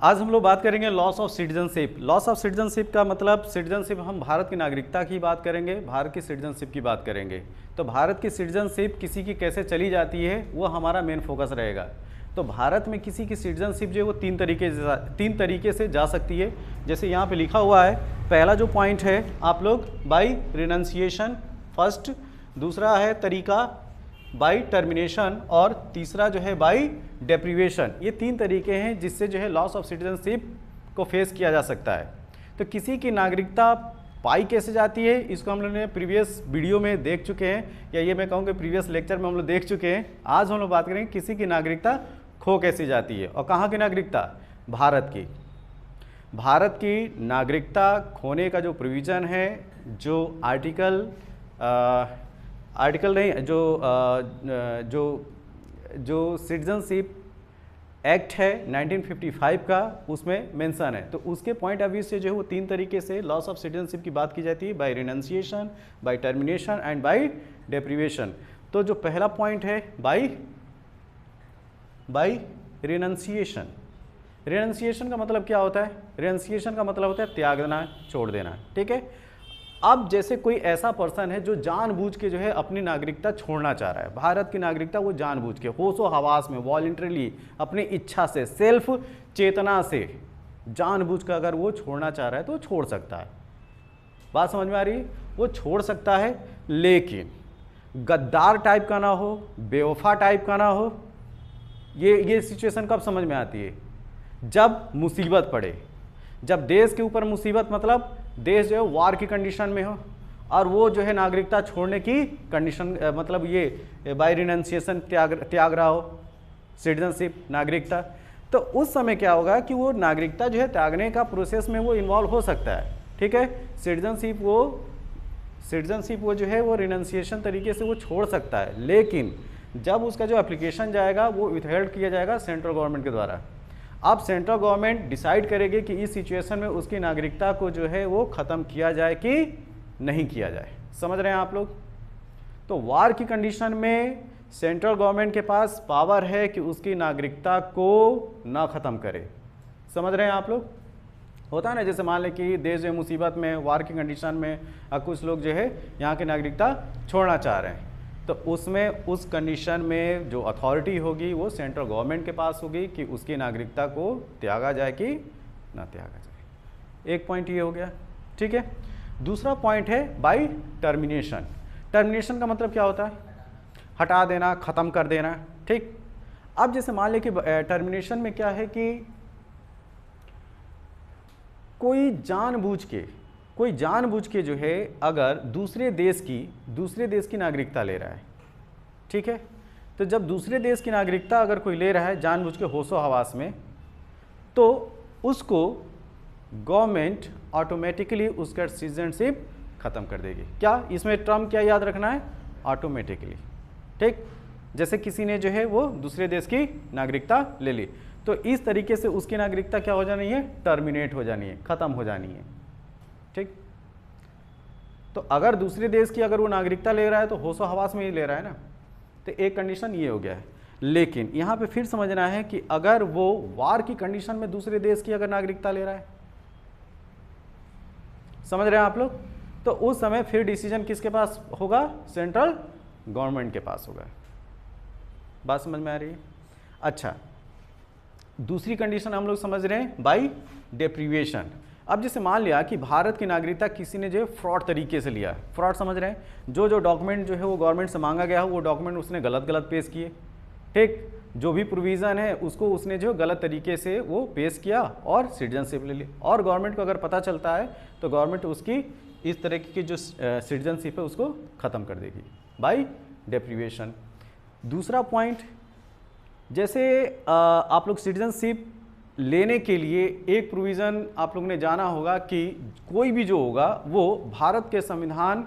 आज हम लोग बात करेंगे loss of citizenship. Loss of citizenship का मतलब, सिटीजनशिप हम भारत की नागरिकता की बात करेंगे, भारत की सिटीजनशिप की बात करेंगे। तो भारत की सिटीजनशिप किसी की कैसे चली जाती है वो हमारा मेन फोकस रहेगा। तो भारत में किसी की सिटीजनशिप जो है वो तीन तरीके से जा सकती है। जैसे यहाँ पे लिखा हुआ है, पहला जो पॉइंट है आप लोग बाई रिनंसिएशन फर्स्ट, दूसरा है तरीका बाई टर्मिनेशन और तीसरा जो है बाई डेप्रीवेशन। ये तीन तरीके हैं जिससे जो है लॉस ऑफ सिटीजनशिप को फेस किया जा सकता है। तो किसी की नागरिकता पाई कैसे जाती है इसको हम लोग ने प्रीवियस वीडियो में देख चुके हैं, या ये मैं कहूँगा प्रीवियस लेक्चर में हम लोग देख चुके हैं। आज हम लोग बात करेंगे किसी की नागरिकता खो कैसे जाती है। और कहाँ की नागरिकता? भारत की। भारत की नागरिकता खोने का जो प्रोविज़न है, जो जो सिटीजनशिप एक्ट है 1955 का, उसमें मेंशन है। तो उसके पॉइंट ऑफ व्यू से जो है वो तीन तरीके से लॉस ऑफ सिटीजनशिप की बात की जाती है, by renunciation, by termination and by deprivation. तो जो पहला पॉइंट है बाय रिनंसिएशन। रिनंसिएशन का मतलब क्या होता है? रिनंसिएशन का मतलब होता है त्याग देना, छोड़ देना। ठीक है। अब जैसे कोई ऐसा पर्सन है जो जानबूझ के जो है अपनी नागरिकता छोड़ना चाह रहा है, भारत की नागरिकता वो जानबूझ के होशो हवास में वॉलंटरीली अपनी इच्छा से, सेल्फ चेतना से जानबूझ कर अगर वो छोड़ना चाह रहा है तो वो छोड़ सकता है। बात समझ में आ रही है? वो छोड़ सकता है, लेकिन गद्दार टाइप का ना हो, बेवफा टाइप का ना हो। ये सिचुएशन कब समझ में आती है? जब मुसीबत पड़े, जब देश के ऊपर मुसीबत, मतलब देश जो है वार की कंडीशन में हो और वो जो है नागरिकता छोड़ने की कंडीशन, मतलब ये बाय रिनंसिएशन त्याग रहा हो सिटीजनशिप, नागरिकता। तो उस समय क्या होगा कि वो नागरिकता जो है त्यागने का प्रोसेस में वो इन्वॉल्व हो सकता है। ठीक है। सिटीजनशिप वो जो है वो रिनंसिएशन तरीके से वो छोड़ सकता है, लेकिन जब उसका जो एप्लीकेशन जाएगा वो विथहेल्ड किया जाएगा सेंट्रल गवर्नमेंट के द्वारा। अब सेंट्रल गवर्नमेंट डिसाइड करेगी कि इस सिचुएशन में उसकी नागरिकता को जो है वो ख़त्म किया जाए कि नहीं किया जाए। समझ रहे हैं आप लोग? तो वार की कंडीशन में सेंट्रल गवर्नमेंट के पास पावर है कि उसकी नागरिकता को ना ख़त्म करे। समझ रहे हैं आप लोग? होता है ना, जैसे मान लें कि देश जो मुसीबत में, वार की कंडीशन में कुछ लोग जो है यहाँ की नागरिकता छोड़ना चाह रहे हैं, तो उसमें उस कंडीशन में जो अथॉरिटी होगी वो सेंट्रल गवर्नमेंट के पास होगी कि उसकी नागरिकता को त्यागा जाए कि ना त्यागा जाए। एक पॉइंट ये हो गया। ठीक है। दूसरा पॉइंट है बाय टर्मिनेशन। टर्मिनेशन का मतलब क्या होता है? हटा देना, ख़त्म कर देना। ठीक। अब जैसे मान लें कि टर्मिनेशन में क्या है कि कोई जानबूझ के जो है अगर दूसरे देश की नागरिकता ले रहा है। ठीक है। तो जब दूसरे देश की नागरिकता अगर कोई ले रहा है जानबूझ के होशो हवास में, तो उसको गवर्नमेंट ऑटोमेटिकली उसका सिटीजनशिप ख़त्म कर देगी। क्या इसमें टर्म क्या याद रखना है? ऑटोमेटिकली। ठीक। जैसे किसी ने जो है वो दूसरे देश की नागरिकता ले ली, तो इस तरीके से उसकी नागरिकता क्या हो जानी है? टर्मिनेट हो जानी है, ख़त्म हो जानी है। ठीक। तो अगर दूसरे देश की अगर वो नागरिकता ले रहा है तो होशो हवास में ही ले रहा है ना, तो एक कंडीशन ये हो गया है। लेकिन यहाँ पे फिर समझना है कि अगर वो वार की कंडीशन में दूसरे देश की अगर नागरिकता ले रहा है, समझ रहे हैं आप लोग? तो उस समय फिर डिसीजन किसके पास होगा? सेंट्रल गवर्नमेंट के पास होगा। बात समझ में आ रही है? अच्छा, दूसरी कंडीशन हम लोग समझ रहे हैं बाय डेप्रीवेशन। अब जैसे मान लिया कि भारत की नागरिकता किसी ने जो है फ्रॉड तरीके से लिया। फ्रॉड समझ रहे हैं? जो डॉक्यूमेंट जो है वो गवर्नमेंट से मांगा गया हो वो डॉक्यूमेंट उसने गलत पेश किए। ठीक। जो भी प्रोविज़न है उसको उसने जो गलत तरीके से वो पेश किया और सिटीजनशिप ले ली। और गवर्नमेंट को अगर पता चलता है तो गवर्नमेंट उसकी इस तरह की जो सिटीजनशिप है उसको ख़त्म कर देगी बाय डेप्रीवेशन। दूसरा पॉइंट, जैसे आप लोग सिटीजनशिप लेने के लिए एक प्रोविज़न आप लोग ने जाना होगा कि कोई भी जो होगा वो भारत के संविधान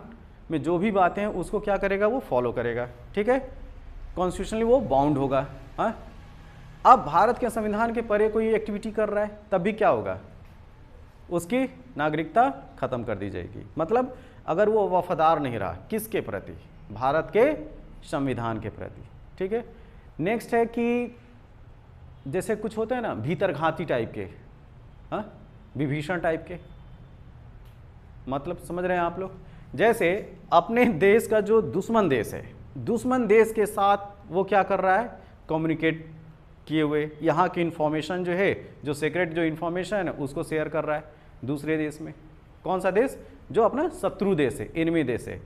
में जो भी बातें हैं उसको क्या करेगा? वो फॉलो करेगा। ठीक है। कॉन्स्टिट्यूशनली वो बाउंड होगा। हाँ। अब भारत के संविधान के परे कोई एक्टिविटी कर रहा है तब भी क्या होगा? उसकी नागरिकता ख़त्म कर दी जाएगी। मतलब अगर वो वफादार नहीं रहा किसके प्रति? भारत के संविधान के प्रति। ठीक है। नेक्स्ट है कि जैसे कुछ होते हैं ना भीतरघाती टाइप के, हाँ, विभीषण टाइप के, मतलब समझ रहे हैं आप लोग। जैसे अपने देश का जो दुश्मन देश है, दुश्मन देश के साथ वो क्या कर रहा है, कम्युनिकेट किए हुए यहाँ की इन्फॉर्मेशन जो है, जो सीक्रेट जो इन्फॉर्मेशन है उसको शेयर कर रहा है दूसरे देश में। कौन सा देश, जो अपना शत्रु देश है, एनिमी देश है।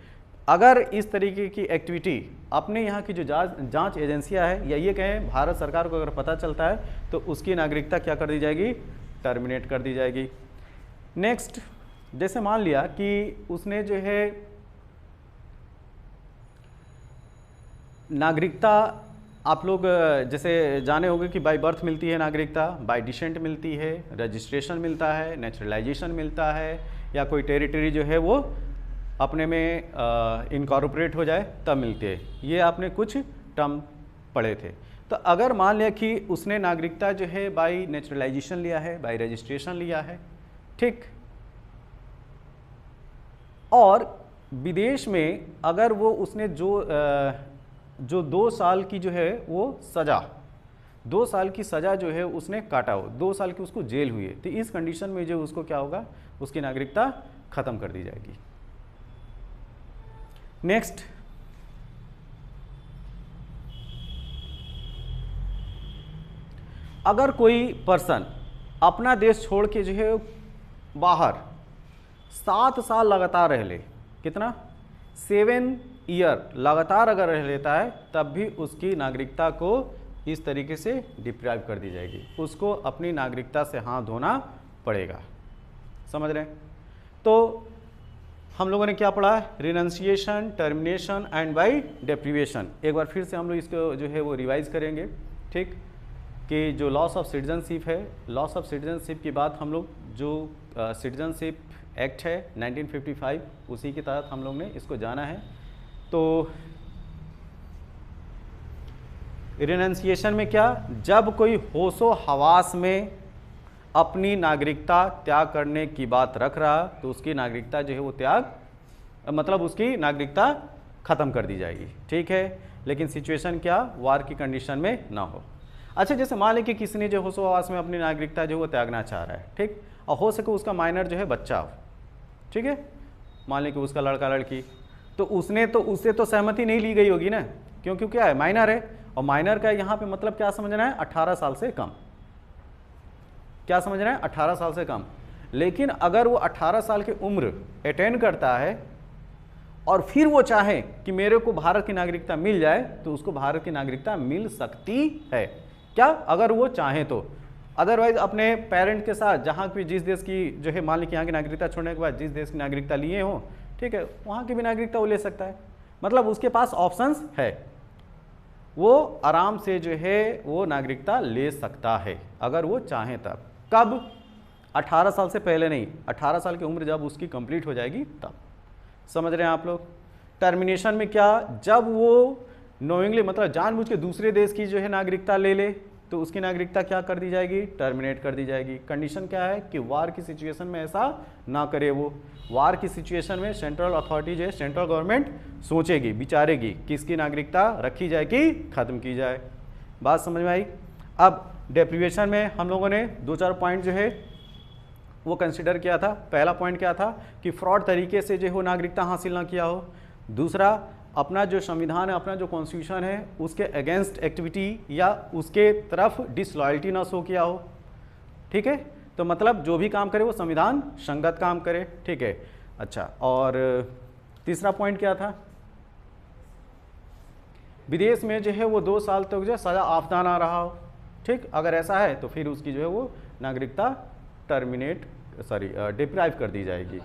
अगर इस तरीके की एक्टिविटी अपने यहाँ की जो जांच एजेंसियाँ है, या ये कहें भारत सरकार को अगर पता चलता है, तो उसकी नागरिकता क्या कर दी जाएगी, टर्मिनेट कर दी जाएगी। नेक्स्ट, जैसे मान लिया कि उसने जो है नागरिकता, आप लोग जैसे जाने होंगे कि बाय बर्थ मिलती है नागरिकता, बाय डिसेंट मिलती है, रजिस्ट्रेशन मिलता है, नेचुरलाइजेशन मिलता है, या कोई टेरिटरी जो है वो अपने में इनकॉर्पोरेट हो जाए तब मिलती है। ये आपने कुछ टर्म पढ़े थे। तो अगर मान लिया कि उसने नागरिकता जो है बाय नेचुरलाइजेशन लिया है, बाय रजिस्ट्रेशन लिया है, ठीक, और विदेश में अगर वो उसने जो 2 साल की जो है वो सज़ा, 2 साल की सज़ा जो है उसने काटा हो, 2 साल की उसको जेल हुई है, तो इस कंडीशन में जो उसको क्या होगा, उसकी नागरिकता ख़त्म कर दी जाएगी। नेक्स्ट, अगर कोई पर्सन अपना देश छोड़ के जो है बाहर 7 साल लगातार रह ले, कितना, 7 ईयर लगातार अगर रह लेता है, तब भी उसकी नागरिकता को इस तरीके से डिप्राइव कर दी जाएगी, उसको अपनी नागरिकता से हाथ धोना पड़ेगा। समझ रहे हैं। तो हम लोगों ने क्या पढ़ा है, renunciation, termination and by deprivation. एक बार फिर से हम लोग इसको जो है वो रिवाइज करेंगे, ठीक, कि जो लॉस ऑफ सिटीजनशिप है, लॉस ऑफ सिटीजनशिप की बात हम लोग जो सिटीजनशिप एक्ट है 1955, उसी के तहत हम लोग ने इसको जाना है। तो रिनंसिएशन में क्या, जब कोई होशो हवास में अपनी नागरिकता त्याग करने की बात रख रहा, तो उसकी नागरिकता जो है वो त्याग, मतलब उसकी नागरिकता ख़त्म कर दी जाएगी, ठीक है। लेकिन सिचुएशन क्या, वार की कंडीशन में ना हो। अच्छा, जैसे मान लें कि किसी ने जो होशो हवास में अपनी नागरिकता जो वो त्यागना चाह रहा है, ठीक, और हो सके उसका माइनर जो है बच्चा हो, ठीक है, मान लें कि उसका लड़का लड़की, तो उससे तो सहमति नहीं ली गई होगी ना, क्योंकि क्या है, माइनर है, और माइनर का यहाँ पे मतलब क्या समझना है, 18 साल से कम। क्या समझना है, 18 साल से कम। लेकिन अगर वो 18 साल की उम्र अटेन करता है और फिर वो चाहे कि मेरे को भारत की नागरिकता मिल जाए, तो उसको भारत की नागरिकता मिल सकती है, क्या, अगर वो चाहे तो। अदरवाइज अपने पेरेंट के साथ जहाँ भी जिस देश की जो है, मान लीजिए यहाँ की नागरिकता छोड़ने के बाद जिस देश की नागरिकता लिए हो, ठीक है, वहाँ की भी नागरिकता वो ले सकता है। मतलब उसके पास ऑप्शंस है, वो आराम से जो है वो नागरिकता ले सकता है अगर वो चाहे तब। कब, 18 साल से पहले नहीं, 18 साल की उम्र जब उसकी कंप्लीट हो जाएगी तब। समझ रहे हैं आप लोग। टर्मिनेशन में क्या, जब वो नोइंगली मतलब जानबूझ के दूसरे देश की जो है नागरिकता ले ले, तो उसकी नागरिकता क्या कर दी जाएगी, टर्मिनेट कर दी जाएगी। कंडीशन क्या है कि वार की सिचुएशन में ऐसा ना करे। वो वार की सिचुएशन में सेंट्रल अथॉरिटी जो है, सेंट्रल गवर्नमेंट सोचेगी, विचारेगी किसकी नागरिकता रखी जाए कि खत्म की जाए। बात समझ में आई। अब डेप्रीवेशन में हम लोगों ने 2-4 पॉइंट जो है वो कंसिडर किया था। पहला पॉइंट क्या था कि फ्रॉड तरीके से जो हो नागरिकता हासिल ना किया हो। दूसरा, अपना जो संविधान है, अपना जो कॉन्स्टिट्यूशन है, उसके अगेंस्ट एक्टिविटी या उसके तरफ डिसलॉयल्टी ना शो किया हो, ठीक है। तो मतलब जो भी काम करे वो संविधान संगत काम करे, ठीक है। अच्छा, और तीसरा पॉइंट क्या था, विदेश में जो है वो 2 साल तक जो है सजा आपदा ना रहा हो, ठीक। अगर ऐसा है तो फिर उसकी जो है वो नागरिकता डिप्राइव कर दी जाएगी।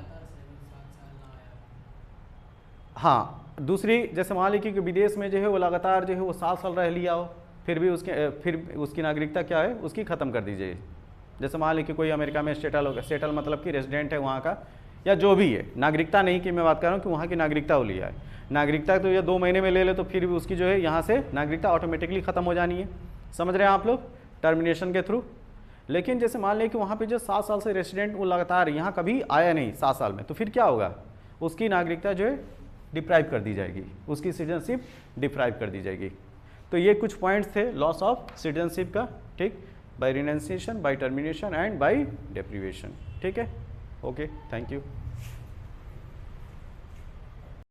हाँ, दूसरी, जैसे मान लीजिए कि विदेश में जो है वो लगातार जो है वो 7 साल रह लिया हो, फिर उसकी नागरिकता क्या है, उसकी ख़त्म कर दी जाए। जैसे मान लीजिए कि कोई अमेरिका में सेटल मतलब कि रेजिडेंट है वहाँ का, या जो भी है, नागरिकता नहीं कि मैं बात कर रहा हूँ कि वहाँ की नागरिकता वो लिया है। नागरिकता तो ये 2 महीने में ले ले तो फिर भी उसकी जो है यहाँ से नागरिकता ऑटोमेटिकली ख़त्म हो जानी है। समझ रहे हैं आप लोग, टर्मिनेशन के थ्रू। लेकिन जैसे मान लें कि वहाँ पे जो 7 साल से रेसिडेंट वो लगातार यहाँ कभी आया नहीं 7 साल में, तो फिर क्या होगा, उसकी नागरिकता जो है डिप्राइव कर दी जाएगी, उसकी सिटीजनशिप डिप्राइव कर दी जाएगी। तो ये कुछ पॉइंट्स थे लॉस ऑफ सिटीजनशिप का, ठीक। By renunciation, by termination and by deprivation. ठीक है, ओके, थैंक यू।